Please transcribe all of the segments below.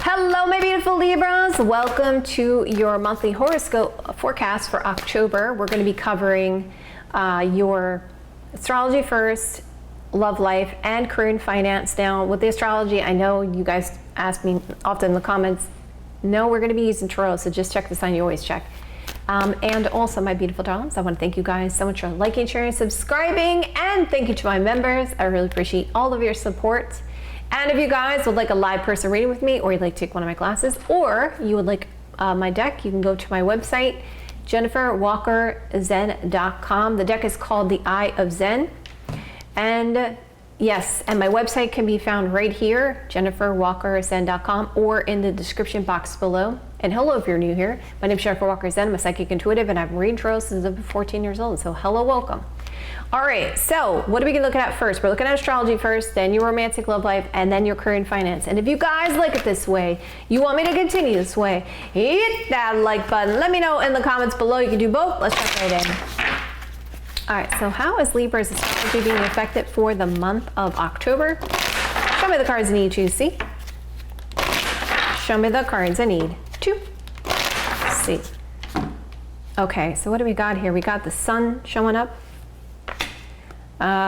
Hello, my beautiful Libras. Welcome to your monthly horoscope forecast for October. We're going to be covering your astrology first, love life, and career and finance. Now, with the astrology, I know you guys ask me often in the comments, no, we're going to be using tarot, so just check the sign you always check. And also, my beautiful darlings, I want to thank you guys so much for liking, sharing, subscribing, and thank you to my members. I really appreciate all of your support. And if you guys would like a live person reading with me, or you'd like to take one of my classes, or you would like my deck, you can go to my website, JenniferWalkerZen.com. The deck is called The Eye of Zen. And yes, and my website can be found right here, JenniferWalkerZen.com, or in the description box below. And hello if you're new here. My name is Jennifer Walker Zen. I'm a psychic intuitive, and I've been reading tarot since I've been 14 years old. So hello, welcome. All right, so what are we looking at first? We're looking at astrology first, then your romantic love life, and then your career and finance. And if you guys like it this way, you want me to continue this way, hit that like button. Let me know in the comments below. You can do both. Let's jump right in. All right, so how is Libra's astrology being affected for the month of October? Show me the cards I need to see. Show me the cards I need to see. Okay, so what do we got here? We got the sun showing up.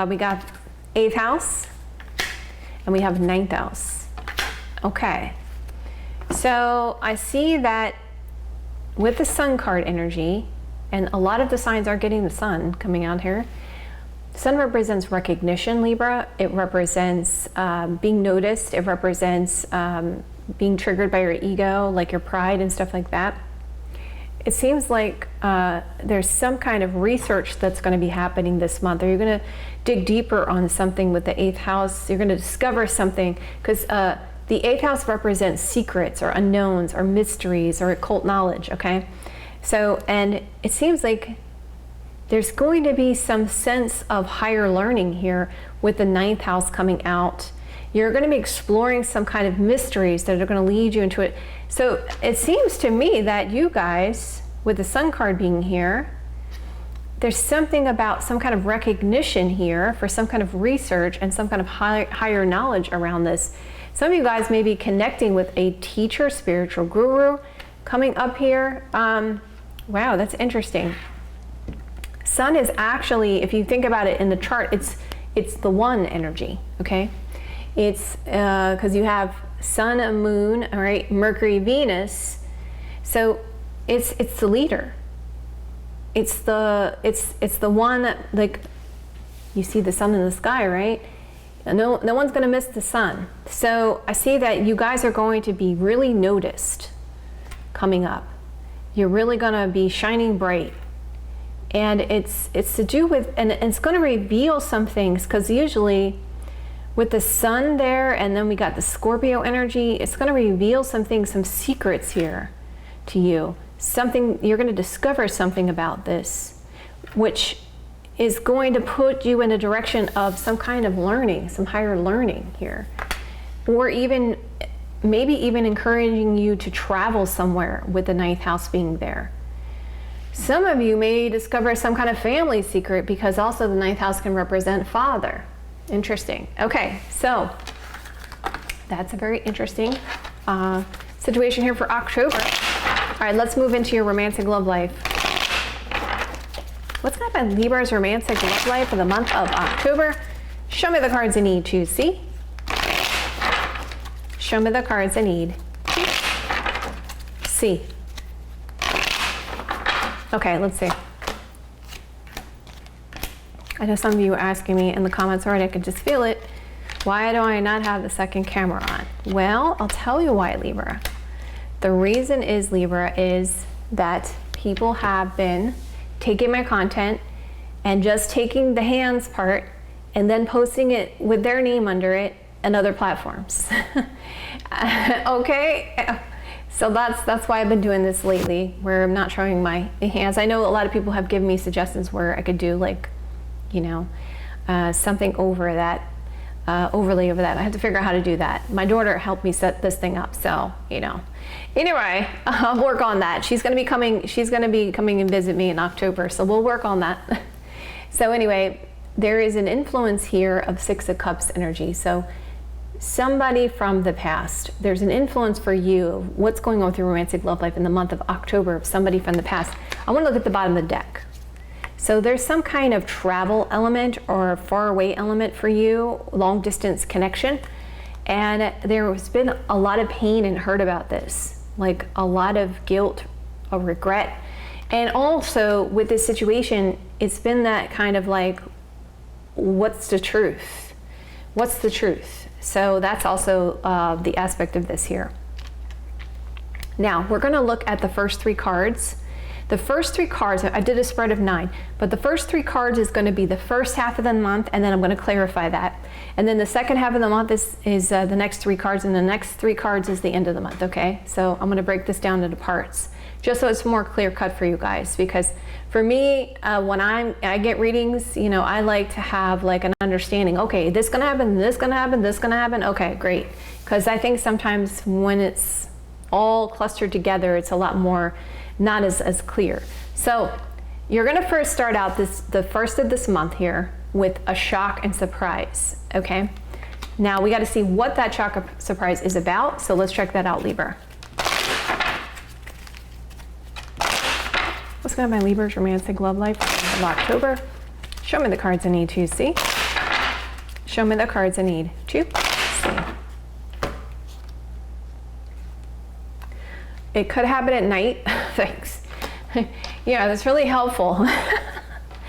We got 8th house, and we have 9th house. Okay, so I see that with the sun card energy, and a lot of the signs are getting the sun coming out here. Sun represents recognition, Libra. It represents being noticed. It represents being triggered by your ego, like your pride and stuff like that. It seems like there's some kind of research that's going to be happening this month, or you're going to dig deeper on something with the 8th house. You're going to discover something, because the 8th house represents secrets or unknowns or mysteries or occult knowledge, okay? So, and it seems like there's going to be some sense of higher learning here with the 9th house coming out. You're going to be exploring some kind of mysteries that are going to lead you into it. So it seems to me that you guys, with the sun card being here, there's something about some kind of recognition here for some kind of research and some kind of higher knowledge around this. Some of you guys may be connecting with a teacher, spiritual guru coming up here. Wow, that's interesting. Sun is actually, if you think about it in the chart, it's the one energy, okay? It's because you have sun and moon, all right, Mercury, Venus. So it's the leader. It's the one that, like, you see the sun in the sky, right? No one's going to miss the sun. So I see that you guys are going to be really noticed coming up. You're really going to be shining bright. And it's to do with, and it's going to reveal some things, because usually with the sun there, and then we got the Scorpio energy, it's going to reveal some things, some secrets here to you. Something, you're going to discover something about this, which is going to put you in a direction of some kind of learning, some higher learning here. Or even, maybe even encouraging you to travel somewhere with the 9th house being there. Some of you may discover some kind of family secret, because also the 9th house can represent father. Interesting. Okay, so that's a very interesting situation here for October. All right, let's move into your romantic love life. What's going to happen in Libra's romantic love life for the month of October? Show me the cards I need to see. Show me the cards I need to see. Okay, let's see. I know some of you are asking me in the comments already, I can just feel it. Why do I not have the second camera on? Well, I'll tell you why, Libra. The reason is, Libra, is that people have been taking my content and just taking the hands part and then posting it with their name under it and other platforms. Okay? So that's why I've been doing this lately, where I'm not showing my hands. I know a lot of people have given me suggestions where I could do, like, you know, something over that, overlay over that. I have to figure out how to do that. My daughter helped me set this thing up, so, you know. Anyway, I'll work on that. She's gonna be coming and visit me in October, so we'll work on that. So anyway, there is an influence here of 6 of Cups energy. So somebody from the past. There's an influence for you of what's going on with your romantic love life in the month of October of somebody from the past. I want to look at the bottom of the deck. So there's some kind of travel element or far away element for you, long distance connection. And there's been a lot of pain and hurt about this, like a lot of guilt or regret. And also with this situation, it's been that kind of like, what's the truth? What's the truth? So that's also the aspect of this here. Now we're going to look at the first 3 cards. The first 3 cards, I did a spread of 9, but the first 3 cards is going to be the first half of the month, and then I'm going to clarify that. And then the second half of the month is the next 3 cards, and the next 3 cards is the end of the month, okay? So I'm going to break this down into parts, just so it's more clear cut for you guys, because for me, when I get readings, you know, I like to have like an understanding, okay, this going to happen, this going to happen, this going to happen, okay, great. Because I think sometimes when it's all clustered together, it's a lot more not as clear. So you're going to first start out the first of this month here with a shock and surprise, okay? Now we got to see what that shock or surprise is about, so let's check that out, Libra. What's going on my Libra's romantic love life of October? Show me the cards I need to see. Show me the cards I need to see. It could happen at night. Thanks. Yeah, that's really helpful.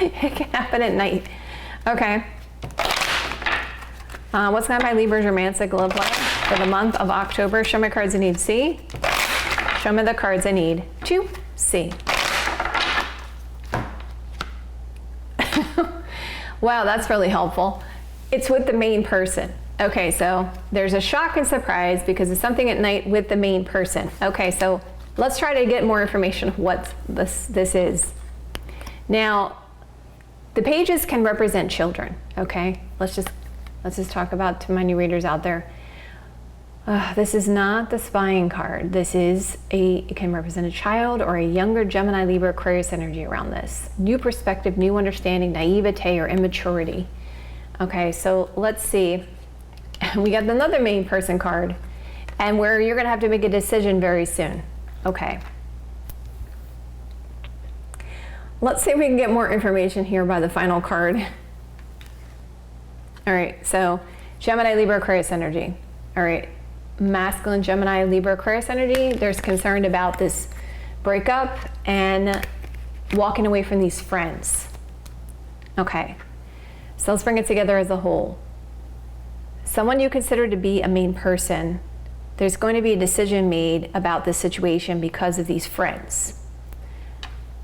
It can happen at night. Okay. What's going on my Libra's romantic love life for the month of October? Show me cards I need to see. Show me the cards I need to see. Wow, that's really helpful. It's with the main person. Okay, so there's a shock and surprise because it's something at night with the main person. Okay, so let's try to get more information of what this is. Now, the pages can represent children, okay? Let's just talk about to my new readers out there. This is not the spying card. It can represent a child or a younger Gemini, Libra, Aquarius energy around this. New perspective, new understanding, naivete or immaturity. Okay, so let's see. We got another main person card, and where you're going to have to make a decision very soon. Okay. Let's see if we can get more information here by the final card. All right, so Gemini, Libra, Aquarius energy. All right, masculine Gemini, Libra, Aquarius energy. There's concern about this breakup and walking away from these friends. Okay, so let's bring it together as a whole. Someone you consider to be a main person, there's going to be a decision made about this situation because of these friends.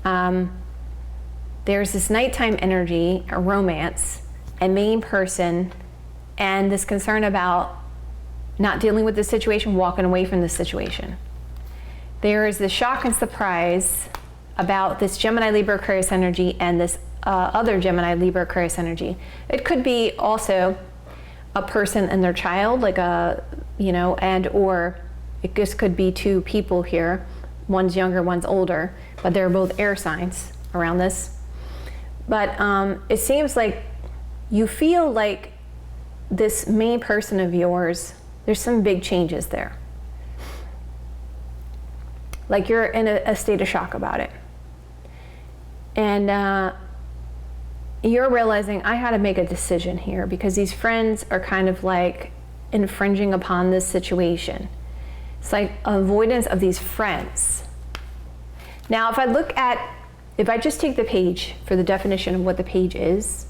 There's this nighttime energy, a romance, a main person, and this concern about not dealing with the situation, walking away from the situation. There is the shock and surprise about this Gemini, Libra, Aquarius energy and this other Gemini, Libra, Aquarius energy. It could be also a person and their child, like or it just could be 2 people here. One's younger, one's older, but they're both air signs around this. But it seems like you feel like this main person of yours, there's some big changes there. Like you're in a state of shock about it. And you're realizing I had to make a decision here because these friends are kind of like infringing upon this situation. It's like avoidance of these friends. Now, if I just take the page for the definition of what the page is,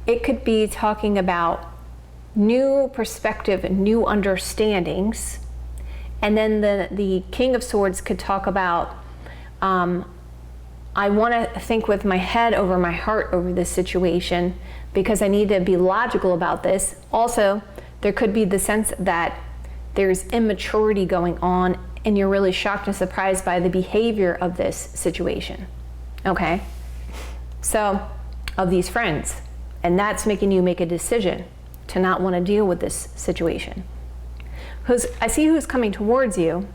it could be talking about new perspective and new understandings. And then the King of Swords could talk about, I want to think with my head over my heart over this situation because I need to be logical about this. Also, there could be the sense that there's immaturity going on and you're really shocked and surprised by the behavior of this situation. Okay? So, of these friends. And that's making you make a decision to not want to deal with this situation. Because I see who's coming towards you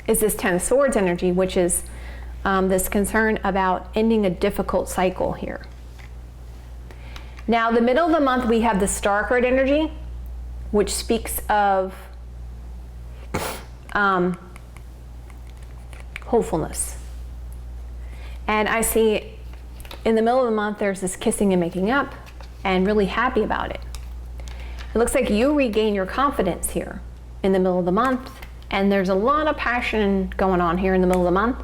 is this 10 of Swords energy, which is this concern about ending a difficult cycle here. Now, the middle of the month, we have the Star card energy. which speaks of hopefulness. And I see in the middle of the month, there's this kissing and making up, and really happy about it. It looks like you regain your confidence here in the middle of the month, and there's a lot of passion going on here in the middle of the month,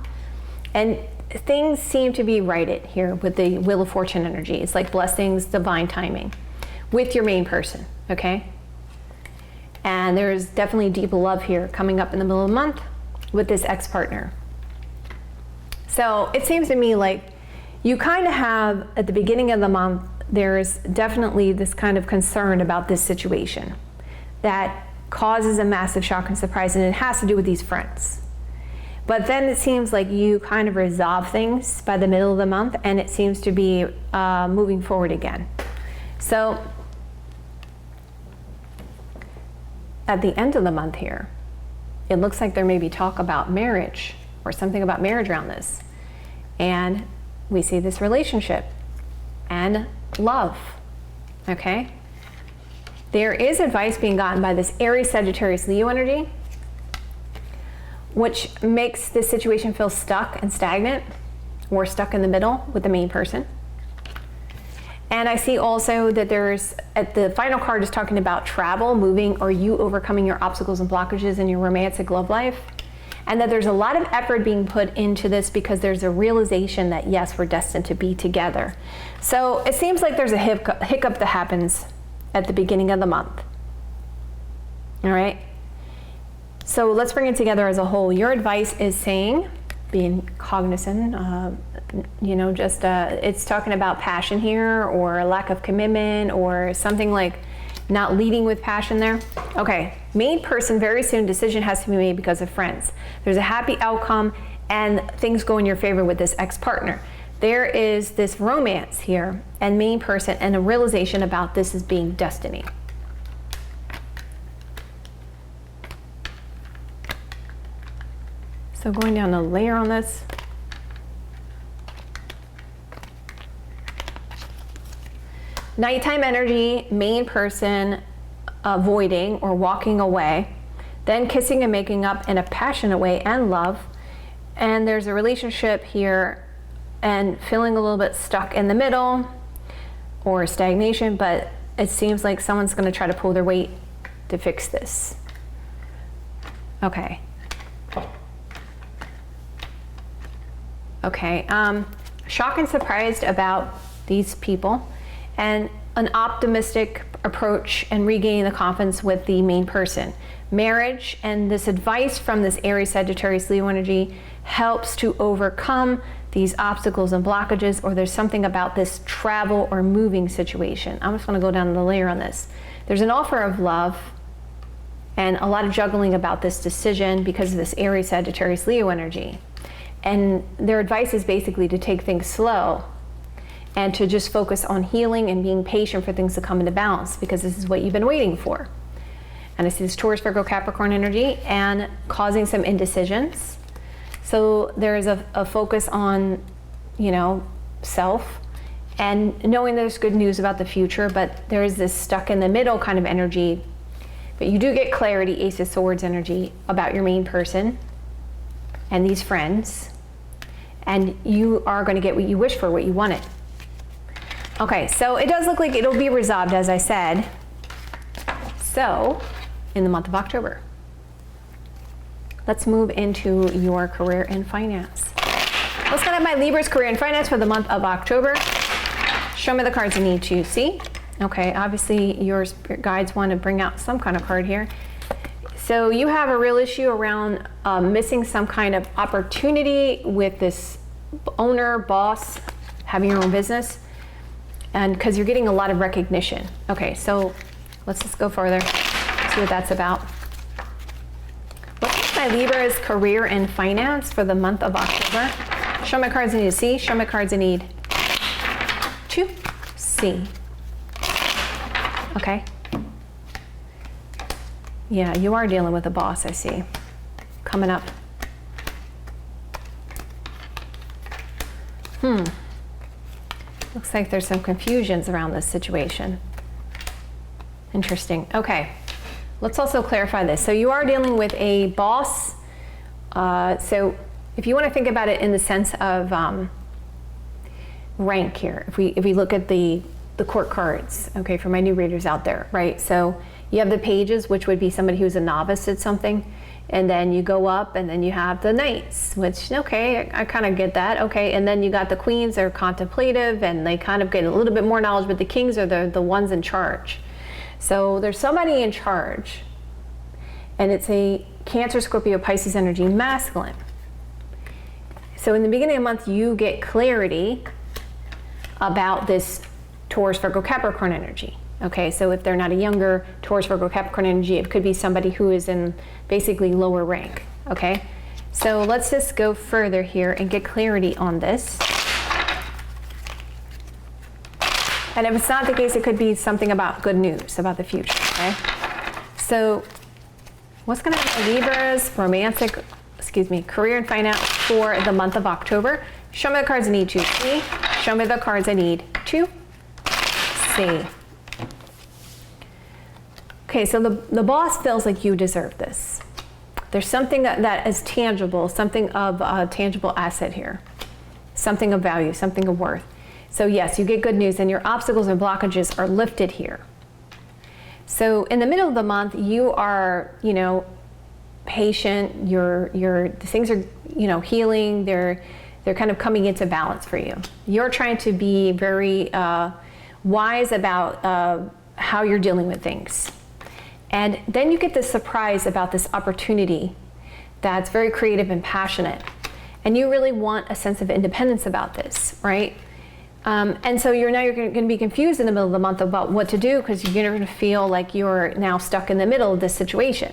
and things seem to be righted here with the Wheel of Fortune energy. It's like blessings, divine timing with your main person, okay? And there's definitely deep love here coming up in the middle of the month with this ex-partner. So it seems to me like you kind of have, at the beginning of the month, there's definitely this kind of concern about this situation that causes a massive shock and surprise, and it has to do with these friends. But then it seems like you kind of resolve things by the middle of the month, and it seems to be moving forward again. So at the end of the month here, it looks like there may be talk about marriage or something about marriage around this. And we see this relationship and love, okay? There is advice being gotten by this Aries, Sagittarius, Leo energy, which makes this situation feel stuck and stagnant, or stuck in the middle with the main person. And I see also that there's, at the final card is talking about travel, moving, or you overcoming your obstacles and blockages in your romantic love life. And that there's a lot of effort being put into this because there's a realization that, yes, we're destined to be together. So it seems like there's a hiccup that happens at the beginning of the month. All right? So let's bring it together as a whole. Your advice is saying, being cognizant, it's talking about passion here, or a lack of commitment, or something like not leading with passion there. Okay, main person, very soon decision has to be made because of friends. There's a happy outcome and things go in your favor with this ex-partner. There is this romance here and main person and a realization about this as being destiny. So going down a layer on this. Nighttime energy, main person avoiding or walking away, then kissing and making up in a passionate way and love. And there's a relationship here and feeling a little bit stuck in the middle or stagnation, but it seems like someone's going to try to pull their weight to fix this. Okay. Okay, shocked and surprised about these people, and an optimistic approach and regaining the confidence with the main person. Marriage and this advice from this Aries, Sagittarius, Leo energy helps to overcome these obstacles and blockages, or there's something about this travel or moving situation. I'm just going to go down the layer on this. There's an offer of love and a lot of juggling about this decision because of this Aries, Sagittarius, Leo energy. And their advice is basically to take things slow and to just focus on healing and being patient for things to come into balance, because this is what you've been waiting for. And I see this Taurus, Virgo, Capricorn energy and causing some indecisions. So there is a focus on, self and knowing there's good news about the future, but there is this stuck in the middle kind of energy. But you do get clarity, Ace of Swords energy, about your main person and these friends. And you are going to get what you wish for, what you wanted. Okay, so it does look like it'll be resolved, as I said. So, in the month of October. Let's move into your career and finance. Let's find out my Libra's career and finance for the month of October. Show me the cards you need to see. Okay, obviously your spirit guides want to bring out some kind of card here. So you have a real issue around missing some kind of opportunity with this owner, boss, having your own business, and because you're getting a lot of recognition. Okay, so let's just go further, see what that's about. What's my Libra's career and finance for the month of October? Show me cards I need to see. Show me cards I need to see. Okay. Yeah, you are dealing with a boss, I see, coming up. Looks like there's some confusions around this situation. Interesting. Okay. let's also clarify this. So you are dealing with a boss. So if you want to think about it in the sense of rank here, if we look at the court cards, okay, for my new readers out there, right? So you have the pages, which would be somebody who's a novice at something, and then you go up, and then you have the knights, which, okay, I kind of get that, okay, and then you got the queens, they're contemplative, and they kind of get a little bit more knowledge, but the kings are the ones in charge. So there's somebody in charge, and it's a Cancer, Scorpio, Pisces energy, masculine. So in the beginning of the month, you get clarity about this Taurus, Virgo, Capricorn energy. Okay, so if they're not a younger Taurus, Virgo, Capricorn energy, it could be somebody who is in basically lower rank. Okay, so let's just go further here and get clarity on this. And if it's not the case, it could be something about good news about the future. Okay, so what's going to happen, Libra's romantic, career and finance for the month of October? Show me the cards I need to see. Show me the cards I need to see. Okay, so the boss feels like you deserve this. There's something that is tangible, something of a tangible asset here, something of value, something of worth. So yes, you get good news, and your obstacles and blockages are lifted here. So in the middle of the month, you are, patient. Your things are, healing. They're kind of coming into balance for you. You're trying to be very wise about how you're dealing with things. And then you get this surprise about this opportunity that's very creative and passionate. And you really want a sense of independence about this, right? And so you're going to be confused in the middle of the month about what to do, because you're going to feel like you're now stuck in the middle of this situation,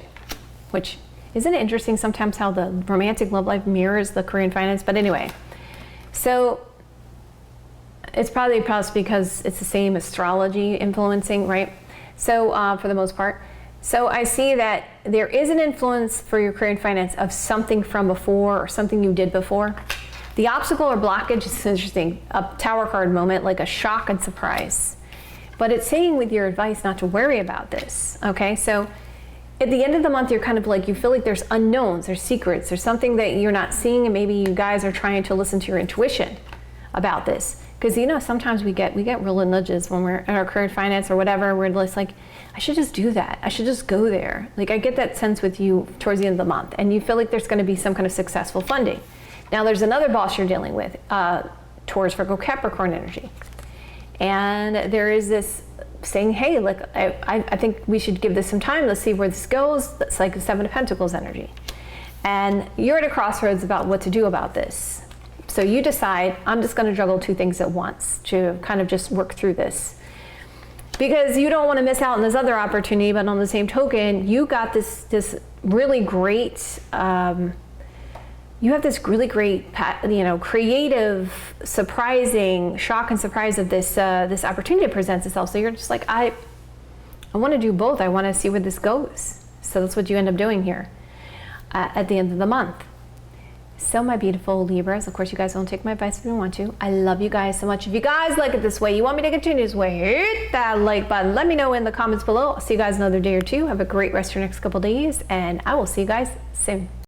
which isn't it interesting sometimes how the romantic love life mirrors the career and finance? But anyway, so it's probably because it's the same astrology influencing, right? So for the most part. So I see that there is an influence for your career and finance of something from before or something you did before. The obstacle or blockage is interesting, a Tower card moment, like a shock and surprise. But it's saying with your advice not to worry about this, okay? So at the end of the month, you're kind of like, you feel like there's unknowns, there's secrets, there's something that you're not seeing, and maybe you guys are trying to listen to your intuition about this. Because sometimes we get real nudges when we're in our career and finance or whatever, we're just like, I should just do that. I should just go there. Like I get that sense with you towards the end of the month, and you feel like there's gonna be some kind of successful funding. Now there's another boss you're dealing with, Taurus, Virgo, Capricorn energy. And there is this saying, hey, like I think we should give this some time. Let's see where this goes. That's like the Seven of Pentacles energy. And you're at a crossroads about what to do about this. So you decide, I'm just gonna juggle two things at once to kind of just work through this. Because you don't wanna miss out on this other opportunity, but on the same token, you got this really great, you have this really great, creative, surprising, shock and surprise of this opportunity that presents itself. So you're just like, I want to do both. I want to see where this goes. So that's what you end up doing here at the end of the month. So my beautiful Libras, of course, you guys don't take my advice if you don't want to. I love you guys so much. If you guys like it this way, you want me to continue this way, hit that like button. Let me know in the comments below. I'll see you guys another day or two. Have a great rest of your next couple days, and I will see you guys soon.